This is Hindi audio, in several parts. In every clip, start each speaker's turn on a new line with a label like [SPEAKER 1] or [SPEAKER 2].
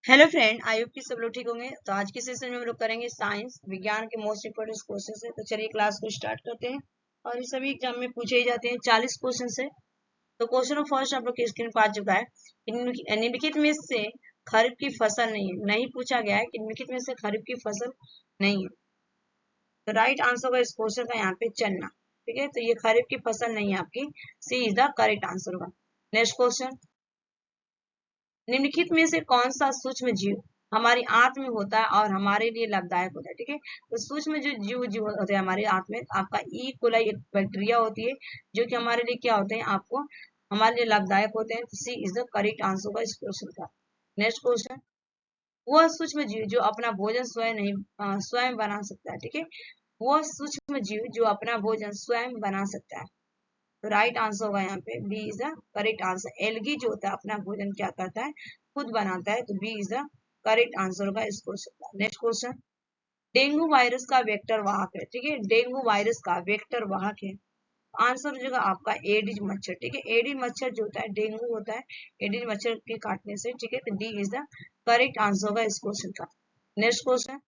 [SPEAKER 1] हेलो फ्रेंड, आई होप कि सब लोग ठीक होंगे। तो आज के सेशन में हम लोग करेंगे साइंस विज्ञान के मोस्ट इंपोर्टेंट क्वेश्चन है। तो चलिए क्लास को स्टार्ट करते हैं। और ये सभी एग्जाम में पूछे ही जाते हैं। 40 क्वेश्चन है। तो क्वेश्चन ऑफ फर्स्ट आप लोग के स्क्रीन पर आ चुका है। निम्नलिखित में से खरीफ की फसल नहीं पूछा गया है कि निम्नलिखित में से खरीफ की फसल नहीं है। तो राइट आंसर होगा इस क्वेश्चन का यहाँ पे चन्ना। ठीक है, तो ये खरीफ की फसल नहीं है आपकी। सी इज द करेक्ट आंसर होगा। नेक्स्ट क्वेश्चन, निम्नलिखित में से कौन सा सूक्ष्म जीव हमारी आंत में होता है और हमारे लिए लाभदायक होता है। ठीक है, तो सूक्ष्म जो जीव होते हैं हमारे आंत में, आपका ई कोलाई एक बैक्टीरिया होती है जो कि हमारे लिए क्या होते हैं, आपको हमारे लिए लाभदायक होते हैं। सी इज द करेक्ट आंसर होगा इस क्वेश्चन का। नेक्स्ट क्वेश्चन, वह सूक्ष्म जीव जो अपना भोजन स्वयं बना सकता है। ठीक है, वह सूक्ष्म जीव जो अपना भोजन स्वयं बना सकता है। तो राइट आंसर होगा यहाँ पे B is the correct answer. एलगी जो होता है अपना भोजन क्या करता है, खुद बनाता है। तो B is the correct answer होगा इस क्वेश्चन का। नेक्स्ट क्वेश्चन, डेंगू वायरस का वेक्टर वाहक है। ठीक है, डेंगू वायरस का वेक्टर वाहक है। आंसर हो जाएगा आपका एडिज मच्छर। ठीक है, एडिज मच्छर जो होता है डेंगू होता है एडिज मच्छर के काटने से। ठीक है, तो D is the correct answer होगा इस क्वेश्चन का। नेक्स्ट क्वेश्चन,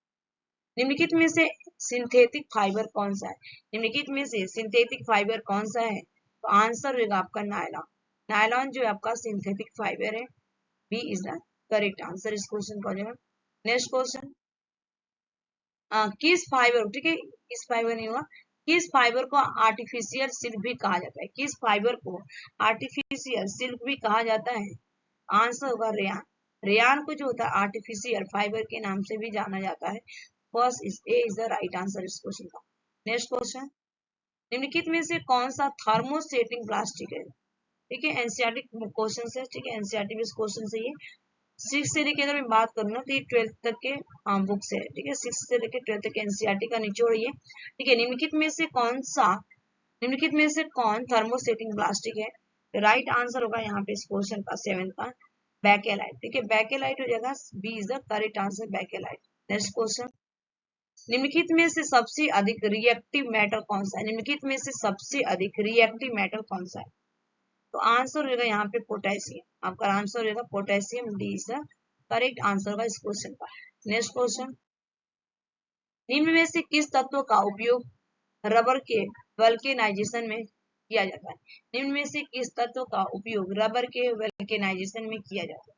[SPEAKER 1] निम्नलिखित में से सिंथेटिक फाइबर कौन सा है। निम्नलिखित में से सिंथेटिक फाइबर कौन सा है। तो आंसर होगा आपका नायलॉन। नायलॉन जो है आपका सिंथेटिक फाइबर है। B is the correct answer इस क्वेश्चन का हो जाएगा। नेक्स्ट क्वेश्चन, किस फाइबर, ठीक है किस फाइबर नहीं हुआ, किस फाइबर को आर्टिफिशियल सिल्क भी कहा जाता है। किस फाइबर को आर्टिफिशियल सिल्क भी कहा जाता है। आंसर होगा रेयान। रेयान को जो होता है आर्टिफिशियल फाइबर के नाम से भी जाना जाता है। First is a is the right answer इस क्वेश्चन का। नेक्स्ट क्वेश्चन, निम्नलिखित में से कौन सा थर्मोसेटिंग प्लास्टिक है। ठीक है, एनसीईआरटी क्वेश्चन है। ठीक है, एनसीईआरटी बेस्ड क्वेश्चन है ये। 6 से लेकर अगर मैं बात करूँ ना तो ये 12th तक के बुक से है। ठीक है, 6 से लेकर 12th तक के एनसीईआरटी का निचोड़ ये। ठीक है, निम्नलिखित में से कौन थर्मोसेटिंग प्लास्टिक है। तो राइट आंसर होगा यहाँ पे इस क्वेश्चन का 7 का बैकेलाइट। ठीक है, बैकेलाइट हो जाएगा। B is the correct answer bakelite. Next question, निम्नलिखित में से सबसे अधिक रिएक्टिव मेटल कौन सा है। निम्नलिखित में से सबसे अधिक रिएक्टिव मेटल कौन सा है। तो आंसर होगा यहाँ पे पोटेशियम। आपका आंसर होगा potassium. D is the correct answer होगा इस क्वेश्चन का। नेक्स्ट क्वेश्चन, निम्न में से किस तत्व का उपयोग रबर के वल्केनाइजेशन में किया जाता है। निम्न में से किस तत्व का उपयोग रबर के वल्केनाइजेशन में किया जाता है।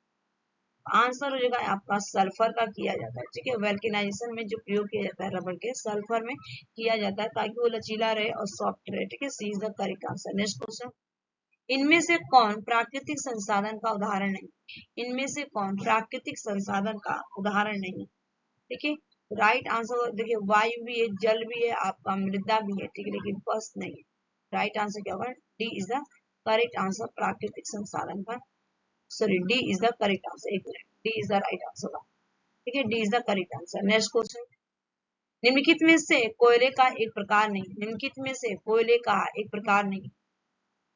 [SPEAKER 1] आंसर हो जाएगा आपका सल्फर का किया जाता है। ठीक है, वल्केनाइजेशन में जो प्रयोग किया जाता है रबर के, सल्फर में किया जाता है ताकि वो लचीला रहे और सॉफ्ट रहे। ठीक है, C is the correct answer. Next question, इनमें से कौन प्राकृतिक संसाधन का उदाहरण नहीं। इनमें से कौन प्राकृतिक संसाधन का उदाहरण नहीं। ठीक है, राइट आंसर देखिए वायु भी है, जल भी है, आपका मृदा भी है। ठीक है, लेकिन बस नहीं है। राइट आंसर क्या होगा, D is the correct answer प्राकृतिक संसाधन का। Sorry, D is the correct answer. एक minute, D is the right answer होगा। ठीक है, D is the correct answer. Next question, निम्नलिखित में से कोयले का एक प्रकार नहीं। निम्नलिखित में से कोयले का एक प्रकार नहीं।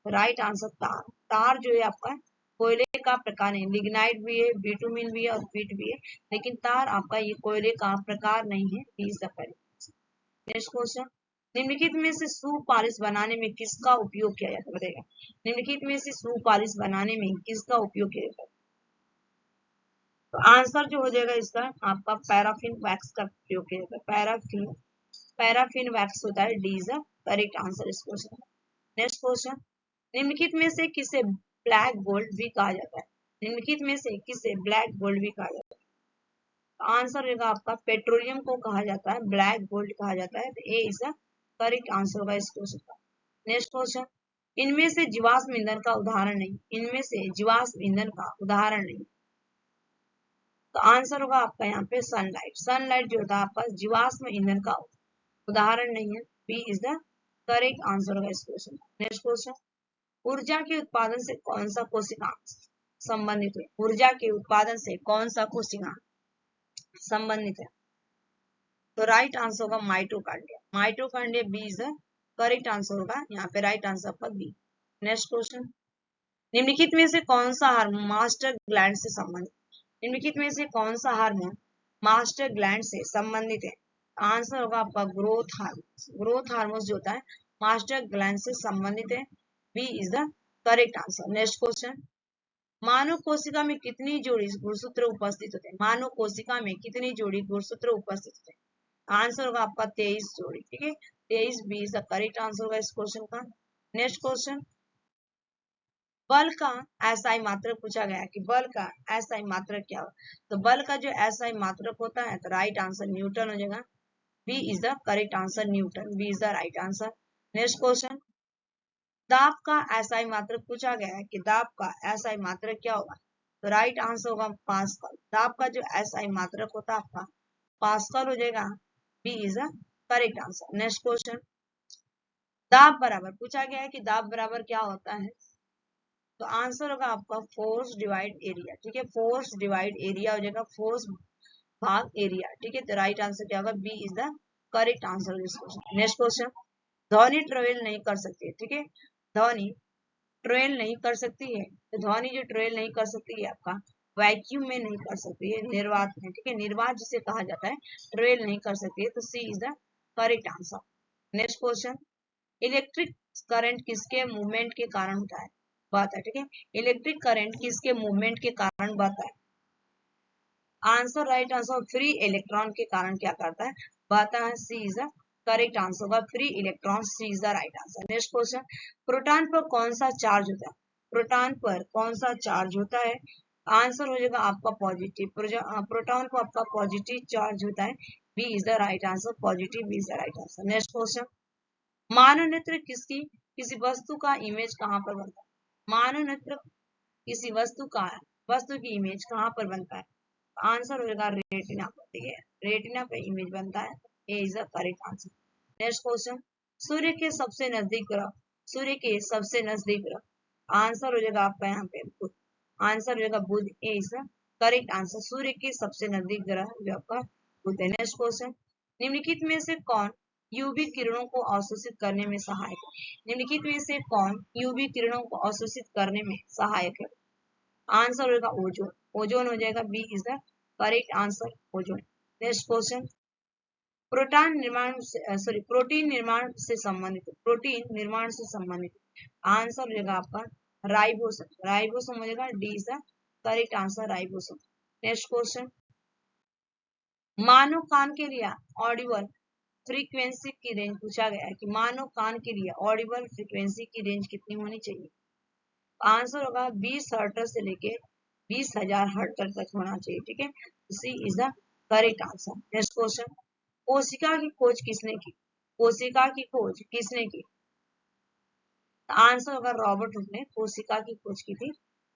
[SPEAKER 1] राइट आंसर तार। तार जो है आपका कोयले का प्रकार नहीं। लिग्नाइट भी है, बिटुमिन भी है और पीट भी है, लेकिन तार आपका ये कोयले का प्रकार नहीं है। नेक्स्ट क्वेश्चन, निम्नलिखित में से शू पॉलिश बनाने में किसका उपयोग किया जाता है, बताइएगा। निम्नलिखित में से शू पॉलिश बनाने में किसका उपयोग किया जाता है। तो आंसर जो हो जाएगा इसका आपका पैराफिन वैक्स का प्रयोग किया जाता है। पैराफिन वैक्स होता है। D is the correct answer इस क्वेश्चन। नेक्स्ट क्वेश्चन, निम्नलिखित में से किसे ब्लैक गोल्ड भी कहा जाता है। निम्नलिखित में से किसे ब्लैक गोल्ड भी कहा जाता है। तो आंसर रहेगा आपका पेट्रोलियम को कहा जाता है ब्लैक गोल्ड कहा जाता है। तो ए इज द करेक्ट आंसर होगा इस क्वेश्चन का। नेक्स्ट क्वेश्चन, इनमें से जीवाश्म ईंधन का उदाहरण नहीं। इनमें से जीवाश्म ईंधन का उदाहरण नहीं। तो आंसर होगा आपका यहाँ पे सनलाइट। सनलाइट जो होता है आपका जीवाश्म ईंधन का उदाहरण नहीं है। B is the correct answer होगा इस क्वेश्चन। नेक्स्ट क्वेश्चन, ऊर्जा के उत्पादन से कौन सा कोशिकांग संबंधित है। ऊर्जा के उत्पादन से कौन सा कोशिकांग संबंधित है। तो राइट आंसर होगा mitochondria. Mitochondria B is the correct answer होगा यहाँ पे। राइट आंसर पर बी। नेक्स्ट क्वेश्चन, निम्नलिखित में से कौन सा हार्मोन मास्टर ग्लैंड से संबंधित। निम्नलिखित में से कौन सा हार्मोन मास्टर ग्लैंड से संबंधित है। आंसर होगा आपका ग्रोथ हार्मोन। ग्रोथ हार्मोन जो होता है मास्टर ग्लैंड से संबंधित है। B is the correct answer. Next question, मानव कोशिका में कितनी जोड़ी गुणसूत्र उपस्थित होते हैं? मानव कोशिका में कितनी जोड़ी गुणसूत्र उपस्थित होते हैं? आंसर होगा आपका 23 जोड़ी। ठीक है, 23 B is the correct answer होगा इस क्वेश्चन का। नेक्स्ट क्वेश्चन, बल का एसआई मात्रक पूछा गया कि बल का एसआई मात्रक क्या होगा? तो बल का जो एसआई मात्रक होता है तो राइट आंसर न्यूटन हो जाएगा। B is the correct answer, Newton, B is the right answer. Next question, दाब का एसआई मात्रक पूछा गया है कि दाब का एसआई मात्रक क्या होगा? तो राइट आंसर होगा पास्कल। दाब का जो एसआई मात्रक होता है आपका पास्कल हो जाएगा। B is the correct answer. Next question, दाब बराबर पूछा गया है कि दाब बराबर क्या होता है? तो आंसर होगा आपका फोर्स डिवाइड एरिया। ठीक है, फोर्स डिवाइड एरिया हो जाएगा, फोर्स भाग एरिया। ठीक है, तो राइट आंसर क्या होगा? B is the correct answer this question. Next question, ध्वनि ट्रेवल नहीं कर सकती है। ठीक है, ध्वनि ट्रेवल नहीं कर सकती है, तो ध्वनि जो ट्रेवल नहीं कर सकती है आपका वैक्यूम में नहीं कर सकती है, निर्वात में। ठीक है, निर्वात जिसे कहा जाता है, ट्रेवल नहीं कर सकती है, तो C is the correct answer. Next question, electric current किसके मूवमेंट के कारण होता है? बता है। ठीक है, इलेक्ट्रिक करंट किसके मूवमेंट के कारण बता है? Answer right answer free electron के कारण क्या करता है? बता है। C is the correct answer होगा, free electron, C is the right answer. Next question, proton पर कौन सा चार्ज होता है? प्रोटॉन पर कौन सा चार्ज होता है? आंसर हो जाएगा आपका पॉजिटिव। प्रोटॉन पर आपका पॉजिटिव चार्ज होता है। B is the right answer, positive, B is the right answer. Next question, मानव नेत्र किसी वस्तु का इमेज कहाँ पर बनता है? मानव नेत्र किसी वस्तु की इमेज कहाँ पर बनता है? आंसर होगा रेटिना पर। ठीक है, रेटिना पे इमेज बनता है। A is the correct answer. Next question, सूर्य के सबसे नजदीक ग्रह, सूर्य के सबसे नजदीक ग्रह, आंसर हो जाएगा आपका यहाँ पे बुध। आंसर हो जाएगा बुध, ए इज द करेक्ट आंसर। सूर्य के सबसे नजदीक ग्रह जो आपका बुध है। नेक्स्ट क्वेश्चन, निम्नलिखित में से कौन यूवी किरणों को अवशोषित करने में सहायक है? निम्नलिखित में से कौन यूवी किरणों को अवशोषित करने में सहायक है? आंसर होगा ओजोन। ओजोन हो जाएगा, B is the correct answer, ozone. Next question, protein निर्माण से प्रोटीन निर्माण से संबंधित, प्रोटीन निर्माण से संबंधित, आंसर हो जाएगा आपका राइबोसोम। राइबोसोम हो जाएगा, D is the correct answer, ribosome. Next question, मानव कान के लिए ऑडिबल फ्रीक्वेंसी की रेंज पूछा गया है कि मानव कान के लिए ऑडिबल फ्रीक्वेंसी की रेंज कितनी होनी चाहिए? आंसर होगा 20 हर्ट्ज से लेके 20,000 हर्ट्ज तक होना चाहिए। ठीक है, C is the correct answer. Next question, कोशिका की खोज किसने की? कोशिका की खोज किसने की? आंसर होगा रॉबर्ट हुक ने कोशिका की खोज की थी।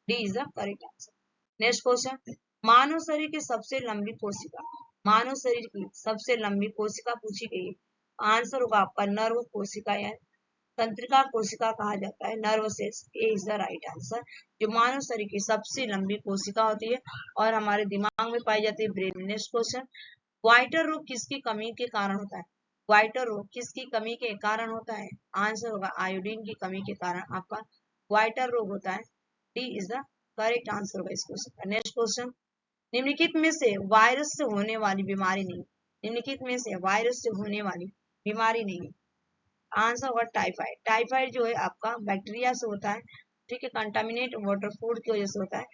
[SPEAKER 1] D is the correct answer. Next question, मानव शरीर की सबसे लंबी कोशिका, मानव शरीर की सबसे लंबी कोशिका पूछी गई है। आंसर होगा आपका नर्व कोशिका या तंत्रिका कोशिका कहा जाता है, nerve cells, A is the right answer. जो मानव शरीर की सबसे लंबी कोशिका होती है और हमारे दिमाग में पाई जाती है ब्रेन में। नेक्स्ट क्वेश्चन, व्हाइटर रोग किसकी कमी के कारण होता है? व्हाइटर रोग किसकी कमी के कारण होता है? आंसर होगा आयोडीन की कमी के कारण आपका व्हाइटर रोग होता है। D is the correct answer होगा इस क्वेश्चन का। नेक्स्ट क्वेश्चन, निम्नलिखित में से वायरस से होने वाली बीमारी नहीं, निम्नलिखित में से वायरस से होने वाली बीमारी नहीं, आंसर होगा टाइफाइड। टाइफाइड जो है आपका बैक्टीरिया से होता है। ठीक है, कंटामिनेट वाटर फूड की वजह से होता है।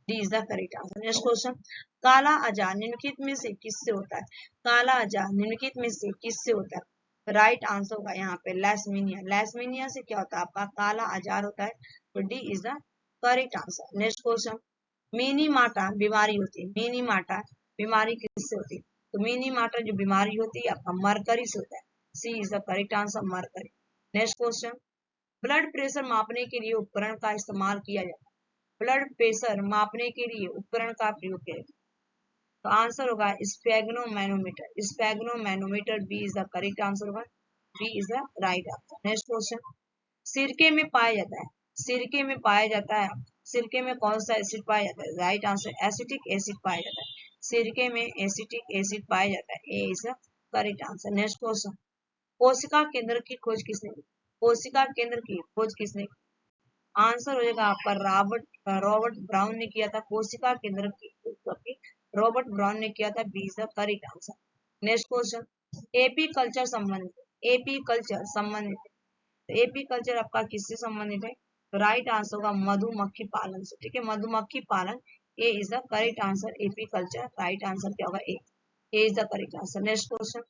[SPEAKER 1] D is the correct answer. Next question, काला आजार निम्नलिखित में से किससे होता है? काला आजार निम्नलिखित में से किससे होता है? राइट आंसर होगा यहाँ पे लैसमीनिया। लैसमीनिया से क्या होता है? आपका काला आजार होता है, तो D is the correct answer. Next question, mini माटा बीमारी होती है, मिनी माटा बीमारी किससे होती है? तो मिनी माटा जो बीमारी होती है आपका मरकरी से होता है। C is the correct answer, mercury. Next question, blood pressure मापने के लिए उपकरण का इस्तेमाल किया जाता है, ब्लड प्रेशर मापने के लिए उपकरण का प्रयोग किया जाता है, तो आंसर होगा sphygmomanometer. Sphygmomanometer, B is the correct answer होगा, B is the right answer. Next question, सिरके में पाया जाता है, सिरके में पाया जाता है, सिरके में कौन सा एसिड पाया जाता है? राइट आंसर एसिटिक एसिड पाया जाता है, सिरके में एसिटिक एसिड पाया जाता है, A is the correct answer. Next question, कोशिका केंद्र की खोज किसने की? कोशिका केंद्र की खोज किसने की? आंसर हो जाएगा आपका रॉबर्ट ब्राउन ने किया था कोशिका केंद्र की खोज, रॉबर्ट ब्राउन ने किया था, B is the correct answer. Next question, apiculture संबंधित, एपी कल्चर संबंधित, एपी कल्चर आपका किससे संबंधित है? तो राइट आंसर होगा मधुमक्खी पालन से, ठीक है, मधुमक्खी पालन। A is the correct answer, apiculture, right answer क्या होगा, A is the correct answer. Next question,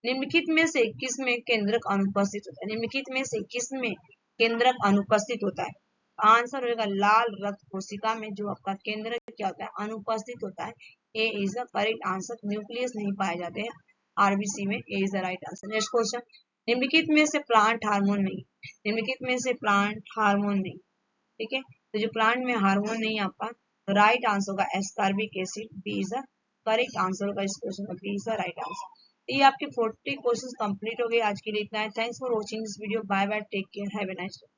[SPEAKER 1] निम्नलिखित में से किस में केंद्रक अनुपस्थित होता है, निम्नलिखित में से किस में केंद्रक अनुपस्थित होता है, आंसर होगा लाल रक्त कोशिका में जो आपका केंद्रक क्या होता है, अनुपस्थित होता है। A is the correct answer, nucleus नहीं पाए जाते हैं आरबीसी में, A is the right answer. Next question, निम्नलिखित में से प्लांट हार्मोन नहीं, निम्नलिखित में से प्लांट हार्मोन नहीं, ठीक है, तो जो प्लांट में हार्मोन नहीं आपका, राइट आंसर होगा ascorbic acid, B is the correct answer होगा इस क्वेश्चन का, B is the right answer. ये आपके 40 क्वेश्चंस कंप्लीट हो गए, आज के लिए इतना है। Thanks for watching this video, bye bye, take care, have a nice day.